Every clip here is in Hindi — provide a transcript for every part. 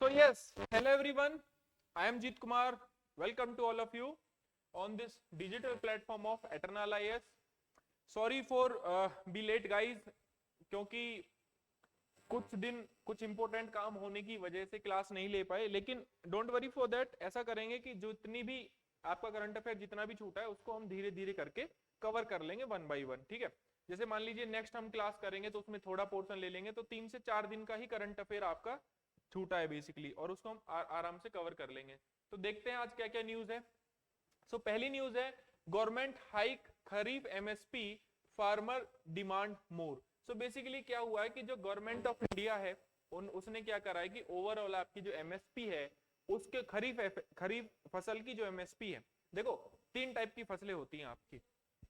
So yes, hello everyone. I am Jeet Kumar. Welcome to all of you on this digital platform of Eternal IS. Sorry for be late guys, क्योंकि कुछ दिन कुछ इंपॉर्टेंट काम होने की वजह से क्लास नहीं ले पाए, लेकिन डोंट वरी फॉर दैट। ऐसा करेंगे कि जितनी भी आपका करंट अफेयर जितना भी छूटा है उसको हम धीरे धीरे करके कवर कर लेंगे वन बाय वन, ठीक है। जैसे मान लीजिए नेक्स्ट हम क्लास करेंगे तो उसमें थोड़ा पोर्शन ले लेंगे, तो 3 से 4 दिन का ही करंट अफेयर आपका छूटा है बेसिकली, और उसको हम आराम से कवर कर लेंगे। तो देखते हैं आज क्या क्या न्यूज है। सो पहली न्यूज है government hike kharif MSP farmer demand more. So basically क्या हुआ है कि जो गवर्नमेंट ऑफ इंडिया है उसने क्या करा है कि ओवरऑल आपकी जो एमएसपी है उसके खरीफ फसल की जो एमएसपी है, देखो 3 टाइप की फसलें होती हैं आपकी,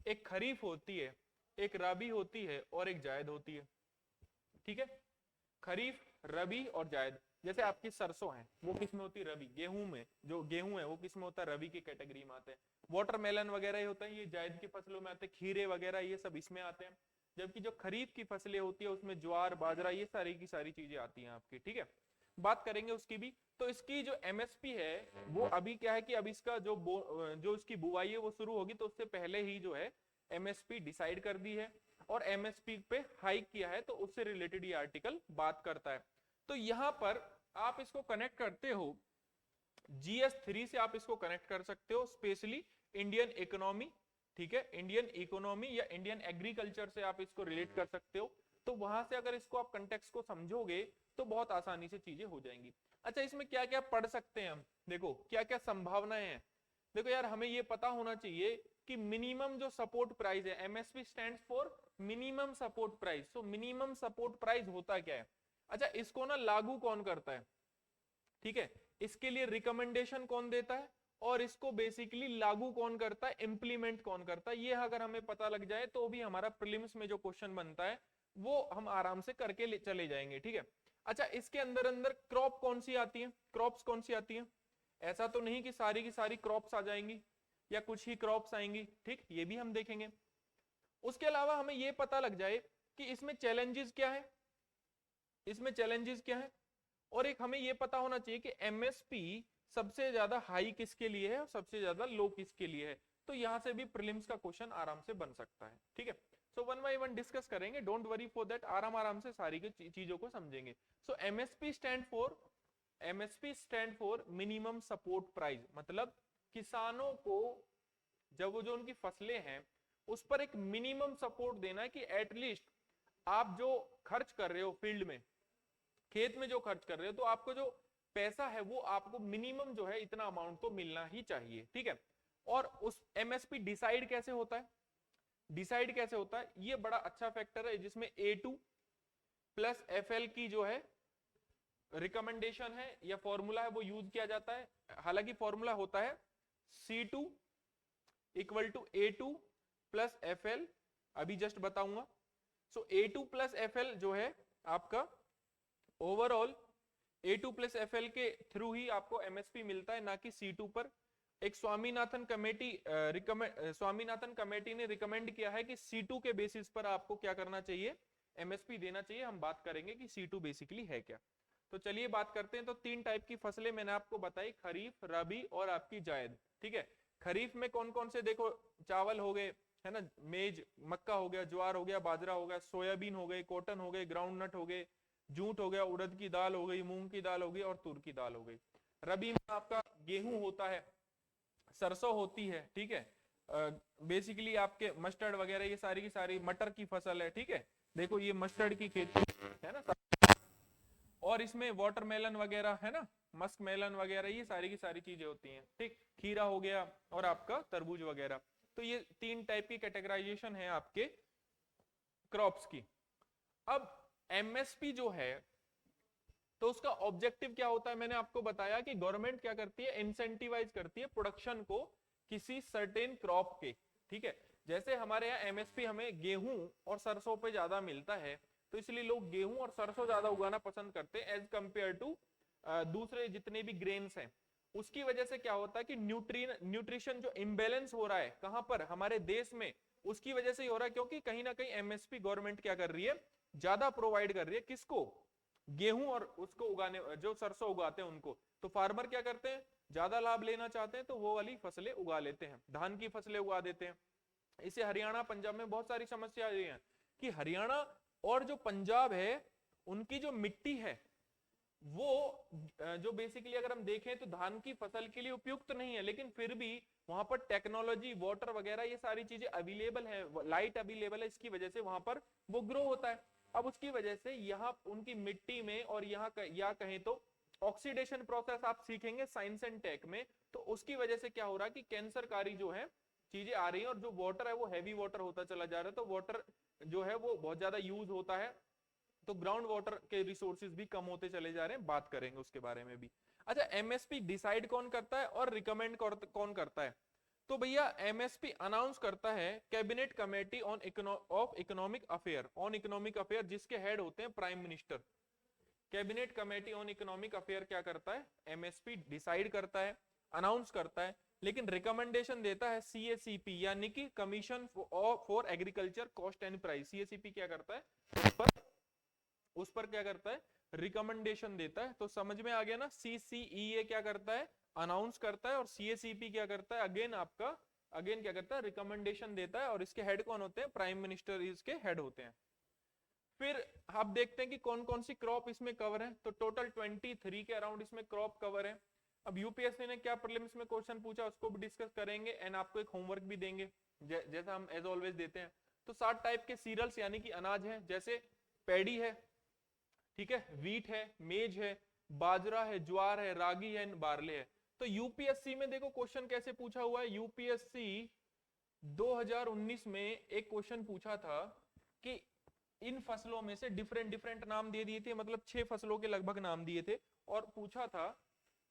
एक खरीफ होती है, एक रबी होती है और एक जायद होती है, ठीक है। खरीफ, रबी और जायद। जैसे आपकी सरसों है वो किस में होती है? रबी। गेहूं में, जो गेहूं है वो किस में होता है? रबी की कैटेगरी में आते हैं। वाटरमेलन वगैरह ही होता है, ये जायद की फसलों में आते हैं। खीरे वगैरह ये सब इसमें आते हैं। जबकि जो खरीफ की फसलें होती है उसमें ज्वार, बाजरा, ये सारी की सारी चीजें आती हैं आपकी, ठीक है। बात करेंगे उसकी भी। तो इसकी जो एमएसपी है वो अभी क्या है कि अब इसका जो इसकी बुआई है वो शुरू होगी, तो उससे पहले ही जो है एमएसपी डिसाइड कर दी है और एमएसपी पे हाइक किया है, तो उससे रिलेटेड ये आर्टिकल बात करता है। तो यहां पर आप इसको कनेक्ट करते हो GS3 से, आप इसको कनेक्ट कर सकते हो स्पेशली इंडियन इकोनॉमी, ठीक है। इंडियन इकोनॉमी या इंडियन एग्रीकल्चर से आप इसको रिलेट कर सकते हो। तो वहां से अगर इसको आप कंटेक्स्ट को समझोगे तो बहुत आसानी से चीजें हो जाएंगी। अच्छा, इसमें क्या क्या पढ़ सकते हैं हम, देखो क्या क्या संभावनाएं हैं। देखो यार, हमें ये पता होना चाहिए कि मिनिमम जो सपोर्ट प्राइस है, MSP stands for minimum support price. तो मिनिमम सपोर्ट प्राइस होता क्या है? अच्छा, इसको ना लागू कौन करता है, ठीक है। इसके लिए रिकमेंडेशन कौन देता है और इसको बेसिकली लागू कौन करता है, इंप्लीमेंट कौन करता है, ये अगर हमें पता लग जाए तो भी हमारा प्रीलिम्स में जो क्वेश्चन बनता है वो हम आराम से करके चले जाएंगे, ठीक है। अच्छा, इसके अंदर अंदर क्रॉप कौन सी आती है, क्रॉप्स कौन सी आती है? ऐसा तो नहीं कि सारी की सारी क्रॉप्स आ जाएंगी या कुछ ही क्रॉप्स आएंगी, ठीक, ये भी हम देखेंगे। उसके अलावा हमें ये पता लग जाए कि इसमें चैलेंजेस क्या है, इसमें चैलेंजेस क्या है। और एक हमें ये पता होना चाहिए कि एमएसपी सबसे ज्यादा हाई किसके लिए है और सबसे ज्यादा लो किसके लिए है। तो यहां से भी प्रीलिम्स का क्वेश्चन आराम से बन सकता है, ठीक है। So one by one discuss करेंगे, डोंट वरी फॉर दैट, आराम आराम से सारी चीजों को समझेंगे। So MSP stand for minimum support price, मतलब किसानों को जब वो जो उनकी फसलें हैं उस पर एक मिनिमम सपोर्ट देना है कि एटलीस्ट आप जो खर्च कर रहे हो फील्ड में, खेत में जो खर्च कर रहे हो, तो आपको जो पैसा है वो आपको मिनिमम जो है इतना अमाउंट तो मिलना ही चाहिए, ठीक है। और उस एमएसपी डिसाइड कैसे होता है, डिसाइड कैसे होता है, ये बड़ा अच्छा फैक्टर है जिसमें A2 प्लस FL की जो है रिकमेंडेशन है या फॉर्मूला है वो यूज किया जाता है। हालांकि फॉर्मूला होता है C2 equal to A2 plus FL, अभी जस्ट बताऊंगा। सो A2 प्लस FL जो है आपका ओवरऑल A2 प्लस FL के थ्रू ही आपको एमएसपी मिलता है, ना कि C2 पर। एक स्वामीनाथन कमेटी ने रिकमेंड किया है कि C2 के बेसिस पर आपको क्या करना चाहिए, एमएसपी देना चाहिए। हम बात करेंगे कि C2 बेसिकली है क्या। तो चलिए बात करते हैं। तो 3 टाइप की फसलें मैंने आपको बताई, खरीफ, रबी और आपकी जायद, ठीक है। खरीफ में कौन कौन से, देखो चावल हो गए, है ना, मेज, मक्का हो गया, ज्वार हो गया, बाजरा हो गया, सोयाबीन हो गई, कॉटन हो गए, ग्राउंड नट हो गए, जूट हो गया, उड़द की दाल हो गई, मूंग की दाल हो गई और तुर की दाल हो गई। रबी में आपका गेहूं होता है, सरसों होती है, ठीक है। बेसिकली आपके मस्टर्ड वगैरह ये सारी की सारी मटर की फसल है, ठीक है। देखो ये मस्टर्ड की खेती है ना, और इसमें वाटरमेलन वगैरह है ना, मस्क मेलन वगैरह, ये सारी की सारी चीजें होती हैं, ठीक। खीरा हो गया और आपका तरबूज वगैरह। तो ये 3 टाइप की कैटेगराइजेशन है आपके क्रॉप्स की। अब एमएसपी जो है तो उसका ऑब्जेक्टिव क्या होता है, मैंने आपको बताया कि गवर्नमेंट क्या करती है, इंसेंटिवाइज करती है प्रोडक्शन को किसी सर्टेन क्रॉप के, ठीक है। जैसे हमारे यहाँ एमएसपी हमें गेहूं और सरसों पे ज्यादा मिलता है, तो इसलिए लोग गेहूं और सरसों ज्यादा उगाना पसंद करते हैं एज कंपेयर टू दूसरे जितने भी ग्रेन्स हैं। उसकी वजह से क्या होता है कि न्यूट्रिशन जो इम्बेलेंस हो रहा है कहां पर, हमारे देश में, उसकी वजह से ही हो रहा है, क्योंकि कहीं ना कहीं एमएसपी गवर्नमेंट क्या कर रही है, ज्यादा प्रोवाइड कर रही है किसको, गेहूं और उसको उगाने जो सरसों उगाते हैं उनको, तो फार्मर क्या करते हैं, ज्यादा लाभ लेना चाहते हैं तो वो वाली फसलें उगा लेते हैं, धान की फसलें उगा देते हैं। इसे हरियाणा पंजाब में बहुत सारी समस्या ये है कि हरियाणा और जो पंजाब है उनकी जो मिट्टी है वो जो बेसिकली अगर हम देखें तो धान की फसल के लिए उपयुक्त नहीं है, लेकिन फिर भी वहां पर टेक्नोलॉजी, वाटर वगैरह ये सारी चीजें अवेलेबल है, लाइट अवेलेबल है, इसकी वजह से वहां पर वो ग्रो होता है। अब उसकी वजह से यहाँ उनकी मिट्टी में और यहाँ या कहें तो ऑक्सीडेशन प्रोसेस आप सीखेंगे साइंस एंड टेक में, तो उसकी वजह से क्या हो रहा है कि कैंसरकारी जो है चीजें आ रही हैं, और जो वाटर है वो हैवी वाटर होता चला जा रहा है, तो वाटर जो है वो बहुत ज्यादा यूज होता है, तो ग्राउंड वाटर के रिसोर्सेज भी कम होते चले जा रहे हैं, बात करेंगे उसके बारे में भी। अच्छा, एमएसपी डिसाइड कौन करता है और रिकमेंड कौन करता है? तो भैया एमएसपी अनाउंस करता है cabinet committee on economic affair, on economic affair, जिसके हेड होते हैं prime minister. Cabinet committee on economic affair क्या करता है, एमएसपी डिसाइड करता है, अनाउंस करता है, लेकिन रिकमेंडेशन देता है सीएसीपी यानी कि commission for agriculture cost and price. CACP क्या करता है, उस पर क्या करता है, रिकमेंडेशन देता है। तो समझ में आ गया ना, सीसीईए क्या करता है, अनाउंस करता है, और सीएसीपी क्या करता है, अगेन क्या करता है, रिकमेंडेशन देता है, और इसके हेड कौन होते हैं, प्राइम मिनिस्टर इसके हेड होते हैं। फिर आप देखते हैं कि कौन कौन सी क्रॉप इसमें कवर है, तो टोटल 23 के अराउंड इसमें क्रॉप कवर है। अब यूपीएससी ने क्या प्रीलिम्स में क्वेश्चन पूछा उसको भी डिस्कस करेंगे, एंड आपको एक होमवर्क भी देंगे जैसा हम एज ऑलवेज देते हैं। तो 7 टाइप के सीरियल्स यानी कि अनाज है, जैसे पैडी है, ठीक है, वीट है, मेज है, बाजरा है, ज्वार है, रागी है, बार्ले है। तो यूपीएससी में देखो क्वेश्चन कैसे पूछा हुआ है, यूपीएससी 2019 में एक क्वेश्चन पूछा था कि इन फसलों में से डिफरेंट डिफरेंट नाम दे दिए थे, मतलब 6 फसलों के लगभग नाम दिए थे, और पूछा था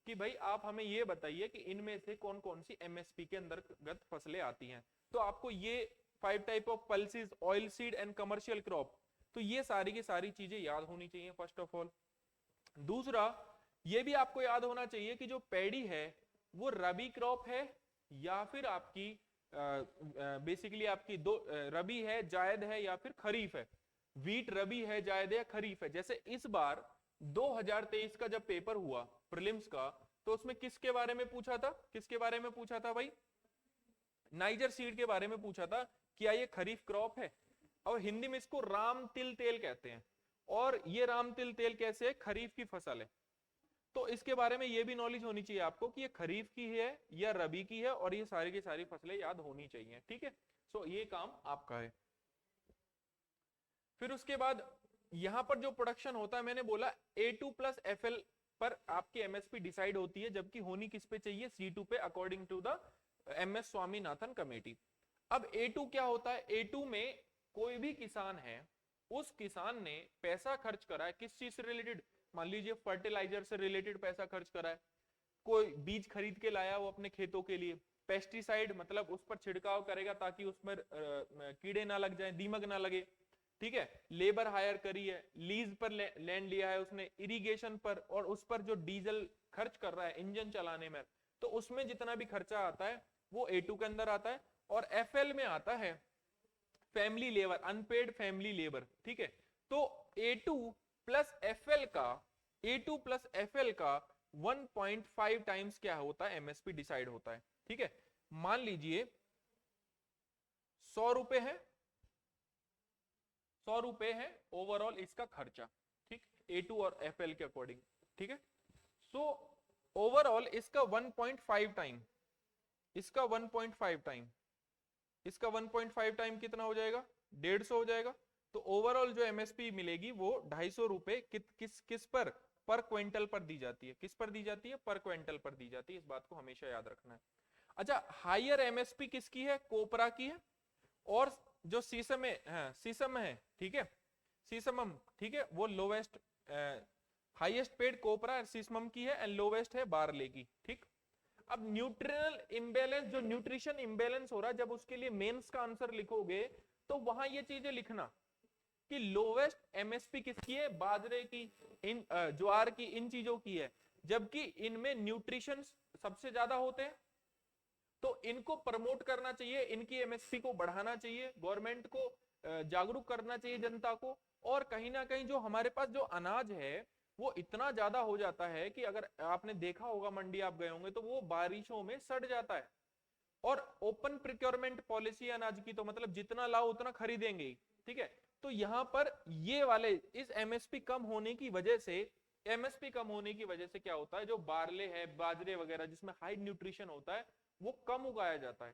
कि भाई आप हमें ये बताइए कि इनमें से कौन कौन सी एमएसपी के अंतर्गत फसलें आती हैं। तो आपको ये 5 type of pulses, oil seed and commercial crop, तो ये सारी की सारी चीजें याद होनी चाहिए फर्स्ट ऑफ ऑल। दूसरा ये भी आपको याद होना चाहिए कि जो पैडी है वो रबी क्रॉप है या फिर आपकी बेसिकली आपकी दो रबी है, जायद है, या फिर खरीफ है। वीट रबी है, जायद है, या खरीफ है। जैसे इस बार 2023 का जब पेपर हुआ प्रीलिम्स का, तो उसमें किसके बारे में पूछा था, किसके बारे में पूछा था भाई, नाइजर सीड के बारे में पूछा था, क्या ये खरीफ क्रॉप है। और हिंदी में इसको राम तिल तेल कहते हैं, और ये राम तिल तेल कैसे है, खरीफ की फसल है। तो इसके बारे में ये भी नॉलेज होनी चाहिए आपको कि ये खरीफ की है या रबी की है, और ये सारी की सारी फसलें याद होनी चाहिए, ठीक है। सो ये काम आपका है। फिर उसके बाद यहां पर जो प्रोडक्शन होता है, मैंने बोला A2 प्लस FL पर आपकी एमएसपी डिसाइड होती है, जबकि होनी किस पे चाहिए, C2 पे, according to the MS Swaminathan committee. अब A2 क्या होता है, A2 में कोई भी किसान है, उस किसान ने पैसा खर्च करा है किस चीज से रिलेटेड, मान लीजिए फर्टिलाइजर से रिलेटेड पैसा खर्च करा है, कोई बीज खरीद के लाया वो अपने खेतों के लिए, पेस्टिसाइड मतलब उस पर छिड़काव करेगा ताकि उसमें कीड़े ना लग जाए, दीमक ना लगे, ठीक है, लेबर हायर करी है, लीज पर लैंड लिया है उसने, इरिगेशन पर, और उस पर जो डीजल खर्च कर रहा है इंजन चलाने में, तो उसमें जितना भी खर्चा आता है वो A2 के अंदर आता है। और FL में आता है family labour, unpaid family labour, ठीक है। तो A2 प्लस FL का, A2 प्लस FL का 1.5 टाइम्स क्या होता है, एमएसपी डिसाइड होता है, ठीक है। मान लीजिए 100 रुपए है, 100 रुपए है ओवरऑल इसका खर्चा, ठीक, A2 और FL के अकॉर्डिंग, ठीक है। सो ओवरऑल इसका 1.5 टाइम, इसका 1.5 टाइम, इसका 1.5 टाइम कितना हो जाएगा, 150 हो जाएगा। तो ओवरऑल जो एमएसपी मिलेगी वो 250 रुपए किस पर क्विंटल पर दी जाती है, किस पर दी जाती है, पर क्विंटल पर दी जाती है, इस बात को हमेशा याद रखना है। अच्छा, हायर एमएसपी किसकी है, कोपरा की है, और जो सीसम है, हाँ, सीसम है, ठीक है, सीसमम, ठीक है, वो लोवेस्ट, हाईएस्ट पेड कोपरा सीसमम की है, एंड लोवेस्ट है बारले की, ठीक। अब न्यूट्रिशनल इंबैलेंस, जो न्यूट्रिशन इंबैलेंस हो रहा है, जब उसके लिए मेंस का आंसर लिखोगे तो वहां ये चीजें लिखना कि लोवेस्ट एमएसपी किसकी है, बाजरे की, इन ज्वार की, इन चीजों की है, जबकि इनमें न्यूट्रिशन सबसे ज्यादा होते हैं। तो इनको प्रमोट करना चाहिए, इनकी एमएसपी को बढ़ाना चाहिए, गवर्नमेंट को जागरूक करना चाहिए जनता को, और कहीं ना कहीं जो हमारे पास जो अनाज है वो इतना ज्यादा हो जाता है कि अगर आपने देखा होगा, मंडी आप गए होंगे तो वो बारिशों में सड़ जाता है। और ओपन प्रिक्योरमेंट पॉलिसी अनाज की, तो मतलब जितना लाओ उतना खरीदेंगे, ठीक है। तो यहां पर ये वाले इस एमएसपी कम होने की वजह से, एमएसपी कम होने की वजह से क्या होता है, जो बारले है, बाजरे वगैरह जिसमें हाई न्यूट्रिशन होता है वो कम उगाया जाता है।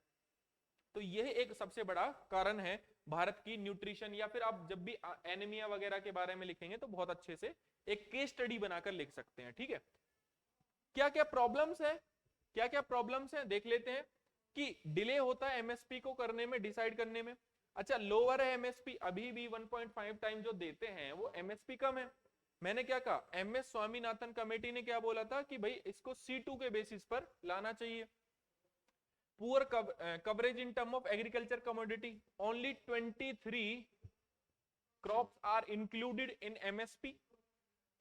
तो यह एक सबसे बड़ा कारण है भारत की न्यूट्रिशन, या फिर आप जब भी एनीमिया वगैरह के बारे में लिखेंगे तो बहुत अच्छे से एक केस स्टडी बनाकर लिख सकते हैं, ठीक है। क्या क्या प्रॉब्लम्स है, क्या क्या प्रॉब्लम्स है देख लेते हैं। कि डिले होता है एमएसपी को करने में, डिसाइड करने में। अच्छा, लोअर है एमएसपी, अभी भी 1.5 टाइम जो देते हैं वो एमएसपी कम है। मैंने क्या कहा, एमएस स्वामीनाथन कमेटी ने क्या बोला था कि भाई इसको C2 के बेसिस पर लाना चाहिए। Poor coverage in term of agriculture commodity, only 23 crops are included in MSP,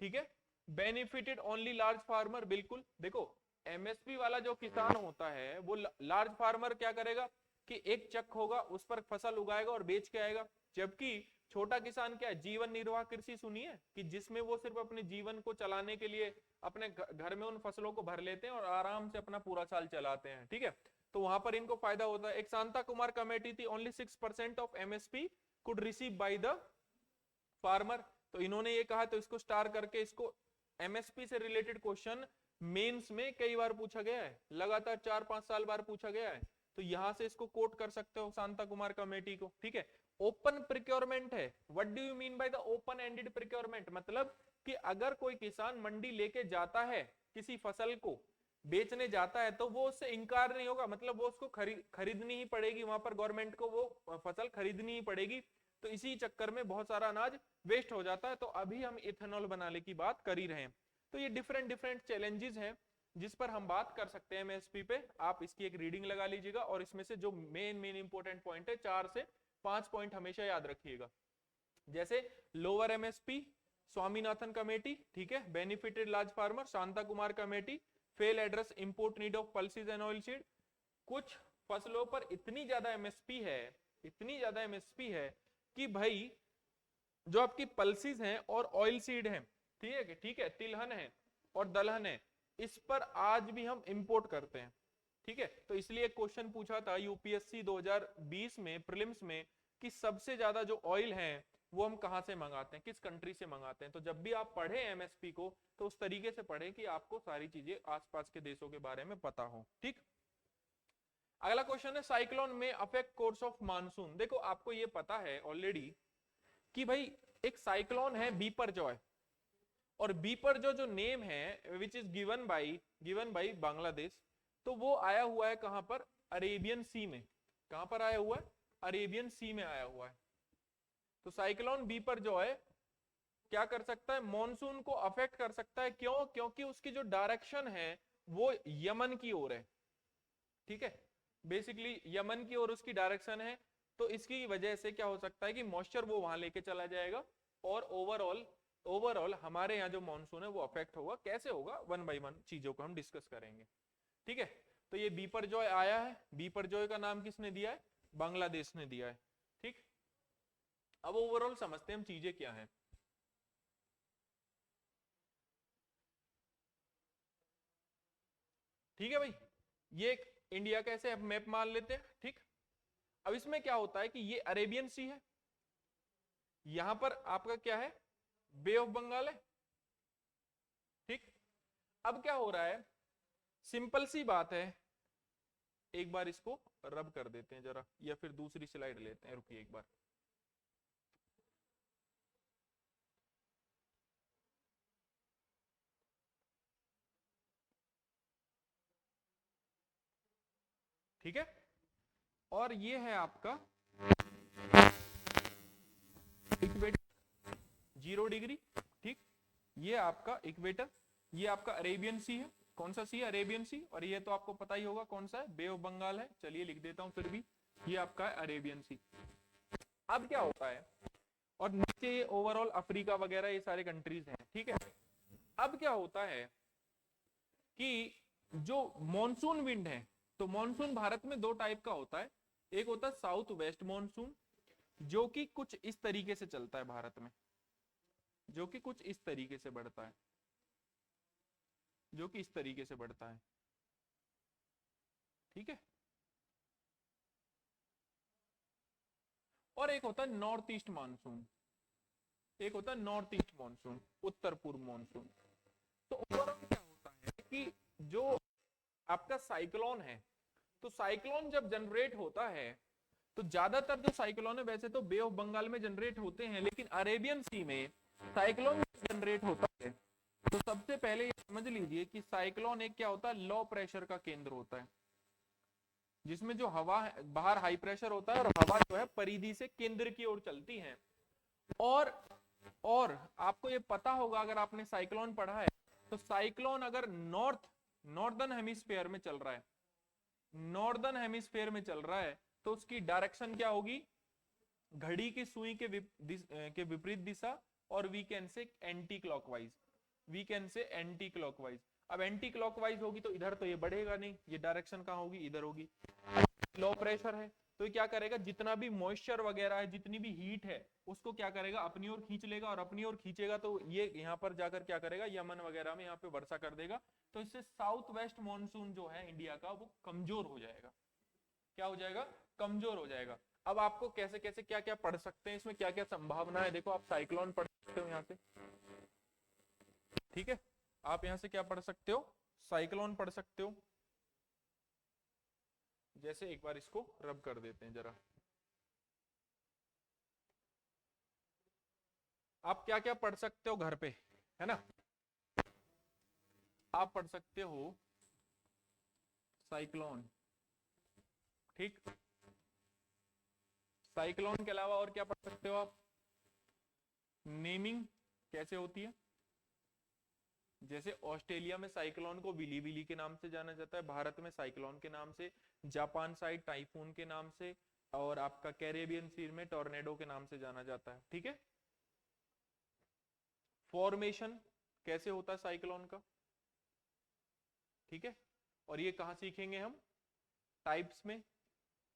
ठीक है। बेनिफिटेड ओनली लार्ज फार्मर, बिल्कुल। देखो एमएसपी वाला जो किसान होता है वो लार्ज फार्मर क्या करेगा कि एक चक होगा उस पर फसल उगाएगा और बेच के आएगा। जबकि छोटा किसान क्या है, जीवन निर्वाह कृषि सुनी है, कि जिसमें वो सिर्फ अपने जीवन को चलाने के लिए अपने घर में उन फसलों को भर लेते हैं और आराम से अपना पूरा साल चलाते हैं, ठीक है। तो वहां पर इनको फायदा होता है। एक शांता कुमार कमेटी थी, only 6% of MSP could receive by the farmer. तो इन्होंने ये कहा, तो इसको स्टार करके, इसको एमएसपी से रिलेटेड क्वेश्चन मेंस में कई बार पूछा गया है, लगातार 4-5 साल बार पूछा गया है। तो यहां से इसको कोट कर सकते हो शांता कुमार कमेटी को, ठीक है। ओपन प्रिक्योरमेंट है, what do you mean by the open ended procurement, मतलब कि अगर कोई किसान मंडी लेके जाता है किसी फसल को बेचने जाता है तो वो उससे इंकार नहीं होगा, मतलब वो उसको खरीदनी ही पड़ेगी, वहां पर गवर्नमेंट को वो फसल खरीदनी ही पड़ेगी। तो इसी चक्कर में बहुत सारा अनाज वेस्ट हो जाता है। तो अभी हम इथेनॉल बनाने की बात कर ही रहे हैं। तो ये डिफरेंट डिफरेंट चैलेंजेस हैं जिस पर हम बात कर सकते हैं एमएसपी पे। आप इसकी एक रीडिंग लगा लीजिएगा और इसमें से जो मेन इंपॉर्टेंट पॉइंट है 4 से 5 पॉइंट हमेशा याद रखिएगा। जैसे लोअर एमएसपी, स्वामीनाथन कमेटी, ठीक है, benefited large farmer, Shanta Kumar committee, fail address import need of pulses and oil seed. कुछ फसलों पर इतनी ज्यादा एमएसपी है, इतनी ज्यादा एमएसपी है कि भाई जो आपकी पल्सेस हैं और ऑयल सीड हैं, ठीक है, तिलहन है और दलहन है, इस पर आज भी हम इंपोर्ट करते हैं, ठीक है। तो इसलिए क्वेश्चन पूछा था यूपीएससी 2020 में प्रीलिम्स में कि सबसे ज्यादा जो ऑयल है वो हम कहां से मंगाते हैं, किस कंट्री से मंगाते हैं। तो जब भी आप पढ़े एमएसपी को तो उस तरीके से पढ़े कि आपको सारी चीजें आसपास के देशों के बारे में पता हो, ठीक। अगला क्वेश्चन है, साइक्लोन में अफेक्ट कोर्स ऑफ मानसून। देखो आपको ये पता है ऑलरेडी कि भाई एक साइक्लोन है बीपरजॉय, और बीपरजॉय जो नेम है which is given by Bangladesh, तो वो आया हुआ है कहां पर, अरेबियन सी में। कहां पर आया हुआ है, अरेबियन सी में आया हुआ है। तो साइक्लोन बीपरजॉय क्या कर सकता है, मॉनसून को अफेक्ट कर सकता है। क्यों, क्योंकि उसकी जो डायरेक्शन है वो यमन की ओर है, ठीक है, बेसिकली यमन की ओर उसकी डायरेक्शन है। तो इसकी वजह से क्या हो सकता है कि मॉइस्चर वो वहां लेके चला जाएगा और ओवरऑल हमारे यहाँ जो मॉनसून है वो अफेक्ट होगा। कैसे होगा, 1 बाय 1 चीजों को हम डिस्कस करेंगे, ठीक है। तो ये बीपरजॉय आया है, बीपरजॉय का नाम किसने दिया है, बांग्लादेश ने दिया है, ठीक। अब ओवरऑल समझते हैं हम चीजें क्या है। ठीक है भाई, ये एक इंडिया का ऐसे मैप मान लेते हैं, ठीक। अब इसमें क्या होता है कि ये अरेबियन सी है, यहां पर आपका क्या है, बे ऑफ बंगाल है, ठीक। अब क्या हो रहा है, सिंपल सी बात है, एक बार इसको रब कर देते हैं जरा, या फिर दूसरी स्लाइड लेते हैं, रुकिए एक बार। ठीक है, और ये है आपका इक्वेटर 0 डिग्री, ठीक। ये आपका इक्वेटर, ये आपका अरेबियन सी है। कौन सा सी है, अरेबियन सी। और ये तो आपको पता ही होगा कौन सा है, बे ऑफ बंगाल है। चलिए लिख देता हूं फिर भी, ये आपका है अरेबियन सी। अब क्या होता है, और नीचे ये ओवरऑल अफ्रीका वगैरह ये सारे कंट्रीज हैं, ठीक है। अब क्या होता है कि जो मॉनसून विंड है, तो मॉनसून भारत में 2 टाइप का होता है। एक होता है साउथ वेस्ट मॉनसून, जो कि कुछ इस तरीके से चलता है भारत में, जो कि कुछ इस तरीके से बढ़ता है, जो कि इस तरीके से बढ़ता है, ठीक है। और एक होता है नॉर्थ ईस्ट मानसून, एक होता है नॉर्थ ईस्ट मानसून, उत्तर पूर्व मानसून। तो ओवरऑल क्या होता है कि जो आपका साइक्लोन है, तो साइक्लोन जब जनरेट होता है तो ज्यादातर जो साइक्लोन है वैसे तो बे ऑफ बंगाल में जनरेट होते हैं, लेकिन अरेबियन सी में साइक्लोन जनरेट होता है तो सबसे पहले ये समझ लीजिए कि साइक्लोन एक क्या होता है, लो प्रेशर का केंद्र होता है, जिसमें जो हवा है बाहर हाई प्रेशर होता है और हवा जो है परिधि से केंद्र की ओर चलती है। और आपको ये पता होगा अगर आपने साइक्लोन पढ़ा है, तो साइक्लोन अगर नॉर्दर्न हेमिस्फीयर में चल रहा है, नॉर्दर्न हेमिस्फीयर में चल रहा है, तो उसकी डायरेक्शन क्या होगी, घड़ी की सुई के विपरीत दिशा, और we can say anti clockwise, we can say anti clockwise. अब एंटी क्लॉकवाइज होगी तो इधर तो ये बढ़ेगा नहीं, ये डायरेक्शन कहाँ होगी, इधर होगी। लो प्रेशर है तो ये क्या करेगा, जितना भी मॉइस्चर वगैरह है, जितनी भी हीट है, उसको क्या करेगा, अपनी ओर खींच लेगा, और अपनी ओर खींचेगा तो ये यहाँ पर जाकर क्या करेगा, यमन वगैरह में यहाँ पे वर्षा कर देगा। तो इससे साउथ वेस्ट मानसून जो है इंडिया का वो कमजोर हो जाएगा। क्या हो जाएगा, कमजोर हो जाएगा। अब आपको कैसे कैसे क्या क्या पढ़ सकते हैं, इसमें क्या क्या संभावना है, देखो आप साइक्लोन पढ़ सकते हो यहाँ से, ठीक है। आप यहाँ से क्या पढ़ सकते हो, साइक्लोन पढ़ सकते हो। जैसे एक बार इसको रब कर देते हैं जरा, आप क्या क्या पढ़ सकते हो घर पे, है ना। आप पढ़ सकते हो साइक्लोन, ठीक। साइक्लोन के अलावा और क्या पढ़ सकते हो आप, नेमिंग कैसे होती है। जैसे ऑस्ट्रेलिया में साइक्लोन को विली विली के नाम से जाना जाता है, भारत में साइक्लोन के नाम से, जापान साइड टाइफून के नाम से, और आपका कैरेबियन सी में टॉर्नेडो के नाम से जाना जाता है, ठीक है। फॉर्मेशन कैसे होता है साइक्लोन का, ठीक है। और ये कहां सीखेंगे हम, टाइप्स में।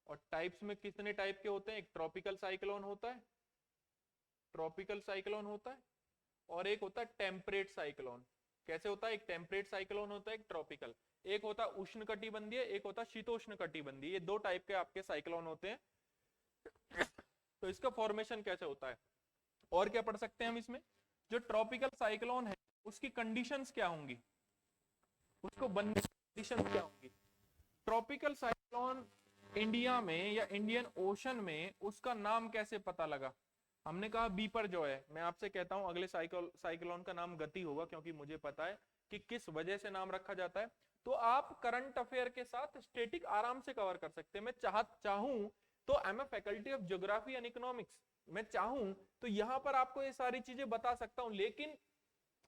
और टाइप्स में कितने टाइप के होते हैं, एक ट्रॉपिकल साइक्लोन होता है, ट्रॉपिकल साइक्लोन होता है, और एक होता है टेम्परेट साइक्लोन। कैसे होता है, एक टेम्परेट साइक्लोन होता है, एक ट्रॉपिकल। एक होता है उष्ण कटिबंधीय, एक होता है शीतोष्ण कटिबंधीय, ये दो टाइप के आपके साइक्लोन होते हैं। तो इसका फॉर्मेशन कैसे होता है, और क्या पढ़ सकते हैं हम इसमें, जो ट्रॉपिकल साइक्लोन है उसकी कंडीशंस क्या होंगी, उसको बनने की कंडीशंस क्या होंगी। ट्रॉपिकल साइक्लोन इंडिया में या इंडियन ओशन में उसका नाम कैसे पता लगा, हमने कहा बी पर जो है, मैं आपसे कहता हूं अगले साइक्लोन का नाम गति होगा, क्योंकि मुझे पता है कि किस वजह से नाम रखा जाता है। तो आप करंट अफेयर के साथ स्टैटिक आराम से कवर कर सकते हैं। मैं चाहूं तो I am a faculty of geography and economics, मैं चाहूं तो यहां पर आपको ये सारी चीजें बता सकता हूं, लेकिन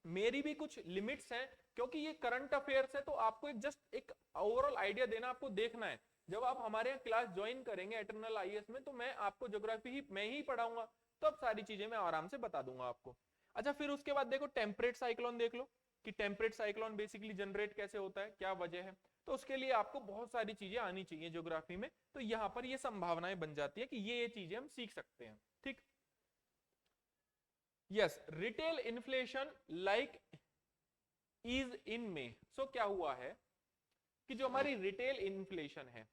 मेरी भी कुछ लिमिट्स हैं, क्योंकि ये करंट अफेयर्स है, तो आपको एक जस्ट एक ओवरऑल आइडिया देना, आपको देखना है। जब आप हमारे यहाँ क्लास ज्वाइन करेंगे एटर्नल आईएएस में, तो मैं आपको ज्योग्राफी ही मैं ही पढ़ाऊंगा, तो अब सारी चीजें मैं आराम से बता दूंगा आपको। अच्छा, फिर उसके बाद देखो टेम्परेट साइक्लोन देख लो कि टेम्परेट साइक्लोन बेसिकली जनरेट कैसे होता है, क्या वजह है। तो उसके लिए आपको बहुत सारी चीजें आनी चाहिए ज्योग्राफी में, तो यहाँ पर ये संभावनाएं बन जाती है कि ये चीजें हम सीख सकते हैं, ठीक। Yes, retail inflation like is in में। सो क्या हुआ है कि जो हमारी रिटेल इन्फ्लेशन है,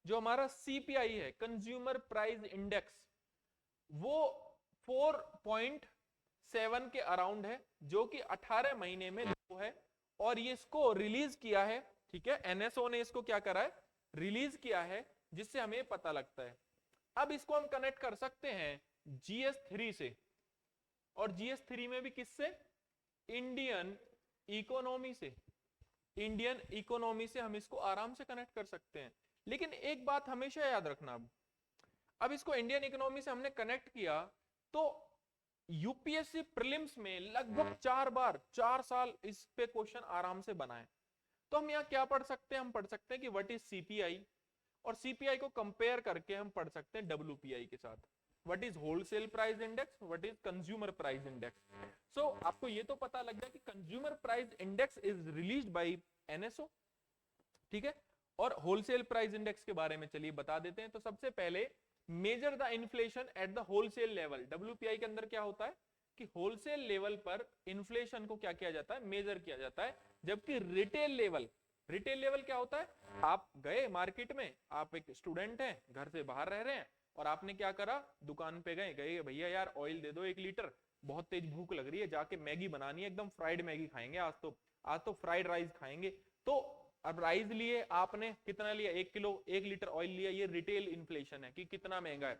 जो हमारा सीपीआई है, कंज्यूमर प्राइस इंडेक्स, वो 4.7 के अराउंड है, जो कि 18 महीने में लो है, और ये इसको रिलीज किया है, ठीक है। एनएसओ ने इसको क्या करा है, रिलीज किया है, जिससे हमें पता लगता है। अब इसको हम कनेक्ट कर सकते हैं जीएस3 से, और जीएस3 में भी किससे, इंडियन इकोनॉमी से, इंडियन इकोनॉमी से हम इसको आराम से कनेक्ट कर सकते हैं। लेकिन एक बात हमेशा याद रखना, अब इसको इंडियन इकोनॉमी से हमने कनेक्ट किया, तो यूपीएससी प्रीलिम्स में लगभग 4 साल इस पे क्वेश्चन आराम से बनाए। तो हम यहाँ क्या पढ़ सकते हैं, हम पढ़ सकते हैं कि व्हाट इज सीपीआई, और सीपीआई को कंपेयर करके हम पढ़ सकते हैं डब्ल्यूपीआई के साथ, what is wholesale price index, what is consumer price index. So आपको ये तो पता लग गया कि consumer price index is released by NSO, ठीक है। और होलसेल प्राइस इंडेक्स के बारे में चलिए बता देते हैं। तो सबसे पहले measure the inflation at the wholesale level, WPI के अंदर क्या होता है कि होलसेल लेवल पर इन्फ्लेशन को क्या किया जाता है, मेजर किया जाता है, जबकि रिटेल लेवल क्या होता है, आप गए मार्केट में, आप एक स्टूडेंट हैं, घर से बाहर रह रहे हैं, और आपने क्या करा, दुकान पे गए भैया यार ऑयल दे दो 1 लीटर, बहुत तेज भूख लग रही है, जाके मैगी बनानी है, एकदम फ्राइड मैगी खाएंगे आज तो फ्राइड राइस खाएंगे। तो अब राइस लिए आपने, कितना लिया, 1 किलो, 1 लीटर ऑयल लिया, ये रिटेल इन्फ्लेशन है कि कितना महंगा है।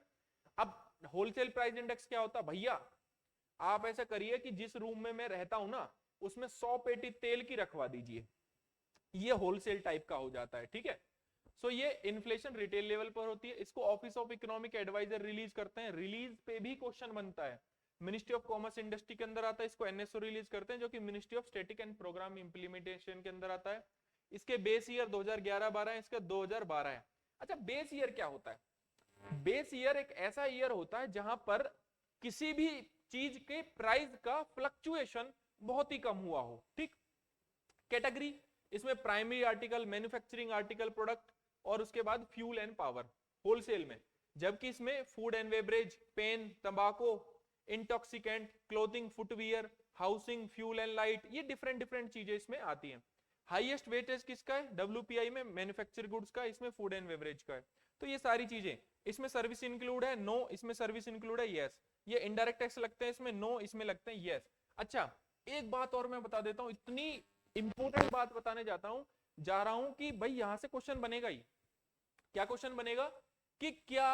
अब होलसेल प्राइस इंडेक्स क्या होता है, भैया आप ऐसा करिए कि जिस रूम में मैं रहता हूं ना, उसमें 100 पेटी तेल की रखवा दीजिए, ये होलसेल टाइप का हो जाता है, ठीक है। सो ये इन्फ्लेशन रिटेल लेवल पर होती है, इसको office of economic adviser release करते हैं, रिलीज पे भी क्वेश्चन बनता है, मिनिस्ट्री ऑफ कॉमर्स इंडस्ट्री के अंदर आता है, इसको एनएसओ रिलीज करते हैं, जो कि ministry of static and programme implementation के अंदर आता है। इसके बेस ईयर 2011-12 है, इसका 2012 है। अच्छा, बेस ईयर क्या होता है, बेस ईयर एक ऐसा ईयर होता है जहां पर किसी भी चीज के प्राइस का फ्लक्चुएशन बहुत ही कम हुआ हो, ठीक। कैटेगरी, इसमें primary article, manufacturing article, product, और उसके बाद फ्यूल एंड पावर होलसेल में, जबकि इसमें फूड एंड बेवरेज, पेन, तंबाकू, intoxicant, clothing, footwear, housing, fuel and light, ये डिफरेंट चीजें इसमें आती हैं। हाईएस्ट वेटेज किसका है, डब्ल्यूपीआई में मैन्युफैक्चर गुड्स का, इसमें फूड एंड बेवरेज का है। तो ये सारी चीजें, इसमें सर्विस इंक्लूड है, नो, इसमें सर्विस इंक्लूड है, यस। ये इनडायरेक्ट टैक्स लगते हैं इसमें, नो, इसमें लगते हैं, यस। अच्छा, एक बात और मैं बता देता हूं, इतनी इंपॉर्टेंट बात बताने जा रहा हूं कि भाई यहां से क्वेश्चन बनेगा ही। क्या क्वेश्चन बनेगा कि क्या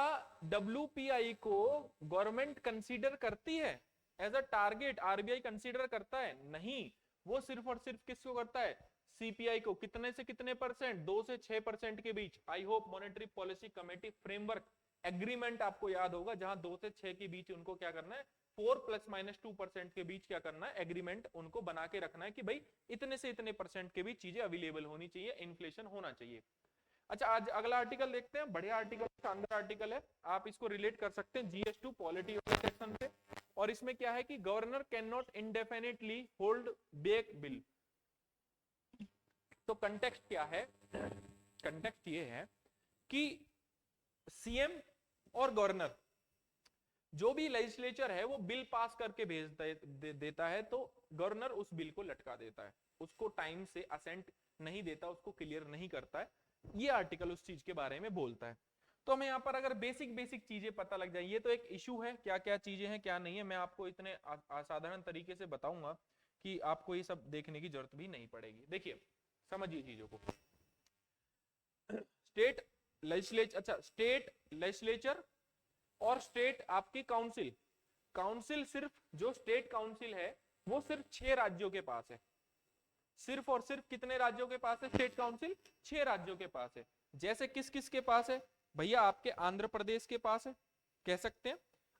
डब्ल्यूपीआई को गवर्नमेंट कंसीडर करती है as a target, RBI consider करता है, नहीं, वो सिर्फ और सिर्फ किसको करता है, सीपीआई को। कितने से कितने परसेंट, 2 से 6% के बीच। I hope monetary policy committee framework agreement आपको याद होगा, जहां 2 से 6 के बीच उनको क्या करना है, 4 ± 2% के बीच क्या करना है, एग्रीमेंट उनको बना के रखना है कि भाई इतने से इतने परसेंट के बीच चीजें अवेलेबल होनी चाहिए, इन्फ्लेशन होना चाहिए। अच्छा, आज अगला आर्टिकल देखते हैं, बढ़िया आर्टिकल, शानदार आर्टिकल है, आप इसको रिलेट कर सकते हैं GS2 पॉलिटी वाले सेक्शन से। और इसमें क्या है कि governor can not इंडेफिनिटली hold back bill. तो कंटेक्स्ट क्या है, कंटेक्स्ट ये है कि सीएम और गवर्नर, जो भी लेजिस्लेचर है वो बिल पास करके भेज देता है, तो गवर्नर उस बिल को लटका देता है, उसको टाइम से असेंट नहीं देता, उसको क्लियर नहीं करता है। ये आर्टिकल उस चीज के बारे में बोलता है। तो हमें यहाँ पर अगर बेसिक चीजें पता लग जाए, ये तो एक इशू है, क्या क्या चीजें हैं क्या नहीं है, मैं आपको इतने असाधारण तरीके से बताऊंगा कि आपको ये सब देखने की जरूरत भी नहीं पड़ेगी। देखिए, समझिए चीजों को। स्टेट लेजिस्लेचर, अच्छा, स्टेट लेजिस्लेचर और स्टेट आपकी काउंसिल सिर्फ, जो स्टेट काउंसिल है वो सिर्फ 6 राज्यों के पास है, सिर्फ और सिर्फ कितने राज्यों के पास है स्टेट काउंसिल, 6 राज्यों के पास है। जैसे किस किस के पास है भैया, आपके आंध्र प्रदेश के पास है, कह सकते हैं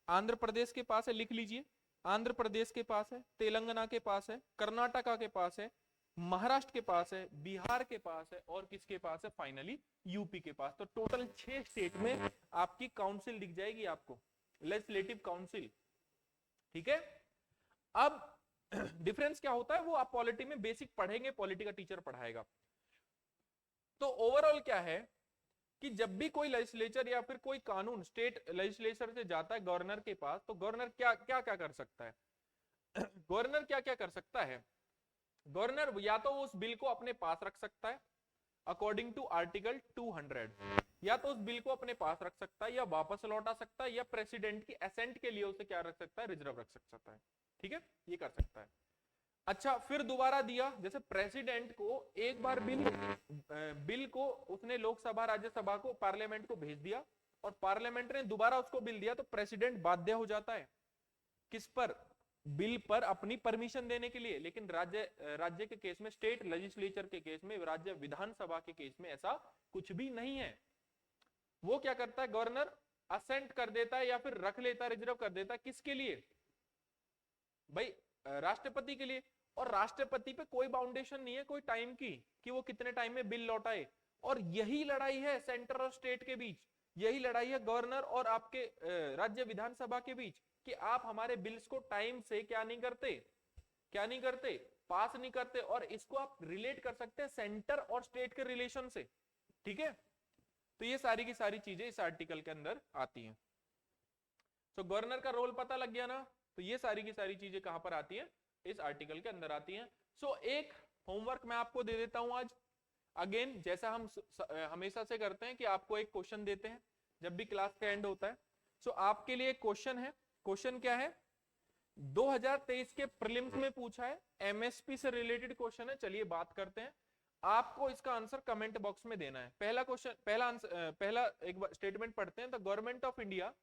आंध्र प्रदेश के पास है, लिख लीजिए, आंध्र प्रदेश के पास है, तेलंगाना के पास है, कर्नाटका के पास है, महाराष्ट्र के पास है, बिहार के पास है, और किसके पास है, फाइनली यूपी के पास। तो टोटल 6 स्टेट में आपकी काउंसिल दिख जाएगी आपको, लेजिस्लेटिव काउंसिल, ठीक है। अब डिफरेंस क्या होता है वो आप पॉलिटी में बेसिक पढ़ेंगे, पॉलिटी का टीचर पढ़ाएगा। तो ओवरऑल क्या है कि जब भी कोई लेजिस्लेचर या फिर कोई कानून स्टेट लेजिस्लेचर से जाता है गवर्नर के पास, तो गवर्नर क्या क्या क्या कर सकता है गवर्नर क्या क्या कर सकता है, गवर्नर या तो उस बिल को अपने पास रख सकता है अकॉर्डिंग टू आर्टिकल 200, या तो उस बिल को अपने पास रख सकता है, या वापस लौटा सकता है, या प्रेसिडेंट की असेंट के लिए उसे क्या रख सकता है, रिजर्व रख सकता है, ठीक है, ये कर सकता है। अच्छा, फिर दोबारा दिया, जैसे प्रेसिडेंट को एक बार बिल को उसने लोकसभा राज्यसभा को पार्लियामेंट को भेज दिया, और पार्लियामेंट ने दोबारा उसको बिल दिया, तो प्रेसिडेंट बाध्य हो जाता है किस पर, बिल पर अपनी परमिशन देने के लिए। लेकिन राज्य के केस में, स्टेट लेजिस्लेचर के केस में, राज्य विधानसभा के केस में ऐसा कुछ भी नहीं है। वो क्या करता है, गवर्नर असेंट कर देता है या फिर रख लेता है, रिजर्व कर देता है, किसके लिए भाई, राष्ट्रपति के लिए। और राष्ट्रपति पे कोई बाउंडेशन नहीं है कोई टाइम की कि वो कितने टाइम में बिल लौटाए। और यही लड़ाई है सेंटर और स्टेट के बीच, यही लड़ाई है गवर्नर और आपके राज्य विधानसभा के बीच, कि आप हमारे बिल्स को टाइम से क्या नहीं करते, पास नहीं करते। और इसको आप रिलेट कर सकते हैं सेंटर और स्टेट के रिलेशन से, ठीक है। तो ये सारी की सारी चीजें इस आर्टिकल के अंदर आती हैं। तो गवर्नर का रोल पता लग गया ना, तो ये सारी की सारी चीजें कहां पर आती हैं, इस आर्टिकल के अंदर आती हैं। सो एक होमवर्क मैं आपको दे देता हूं आज। अगेन जैसा हम हमेशा से करते हैं कि आपको एक क्वेश्चन देते हैं जब भी क्लास का एंड होता है। सो आपके लिए क्वेश्चन है, क्वेश्चन क्या है, 2023 के प्रीलिम्स में पूछा है, एमएसपी से रिलेटेड क्वेश्चन है। चलिए बात करते हैं। आपको इसका आंसर कमेंट बॉक्स में देना है। पहला क्वेश्चन, पहला एक स्टेटमेंट पढ़ते हैं। The government of India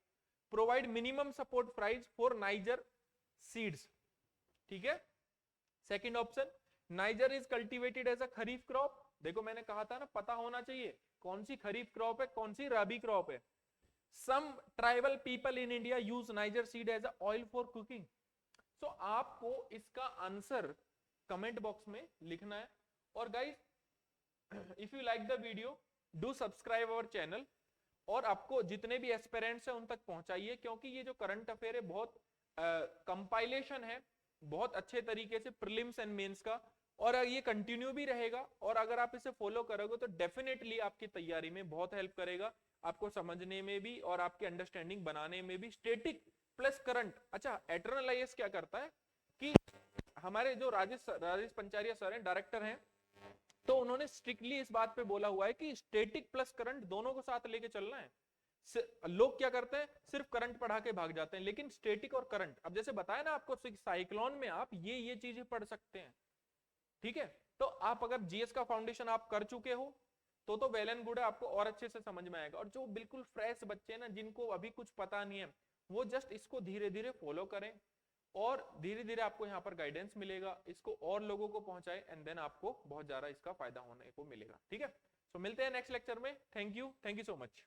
provide minimum support price for niger seeds, ठीक है। Second option, niger is cultivated as a kharif crop. देखो मैंने कहा था ना, पता होना चाहिए कौन सी खरीफ क्रॉप है, कौन सी रबी क्रॉप है। Some tribal people in India use niger seed as a oil for cooking. So आपको इसका आंसर कमेंट बॉक्स में लिखना है। और guys if you like the video do subscribe our channel, और आपको जितने भी एस्पिरेंट्स हैं उन तक पहुंचाइए, क्योंकि ये जो करंट अफेयर है बहुत कंपाइलेशन है, बहुत अच्छे तरीके से प्रीलिम्स एंड मेंस का, और ये कंटिन्यू भी रहेगा। और अगर आप इसे फॉलो करोगे तो डेफिनेटली आपकी तैयारी में बहुत हेल्प करेगा, आपको समझने में भी और आपकी अंडरस्टैंडिंग बनाने में भी। Static plus current. अच्छा, एटर्नल आईएएस क्या करता है कि हमारे जो राजेश पंचारिया सर हैं, डायरेक्टर हैं, तो उन्होंने स्ट्रिक्टली इस बात पे बोला हुआ है कि स्टैटिक प्लस करंट दोनों को साथ लेके चलना है। लोग क्या करते हैं, सिर्फ करंट पढ़ा के भाग जाते हैं, लेकिन स्टैटिक और करंट, अब जैसे बताया ना आपको, साइक्लोन में आप ये चीजें पढ़ सकते हैं, ठीक है। तो आप अगर जीएस का फाउंडेशन आप कर चुके हो तो वेल एंड गुड है, आपको और अच्छे से समझ में आएगा। और जो बिल्कुल फ्रेश बच्चे हैं ना, जिनको अभी कुछ पता नहीं है, वो जस्ट इसको धीरे धीरे फॉलो करें, और धीरे धीरे आपको यहाँ पर गाइडेंस मिलेगा, इसको और लोगों को पहुंचाए, एंड देन आपको बहुत ज्यादा इसका फायदा होने को मिलेगा, ठीक है। तो मिलते हैं नेक्स्ट लेक्चर में। Thank you so much.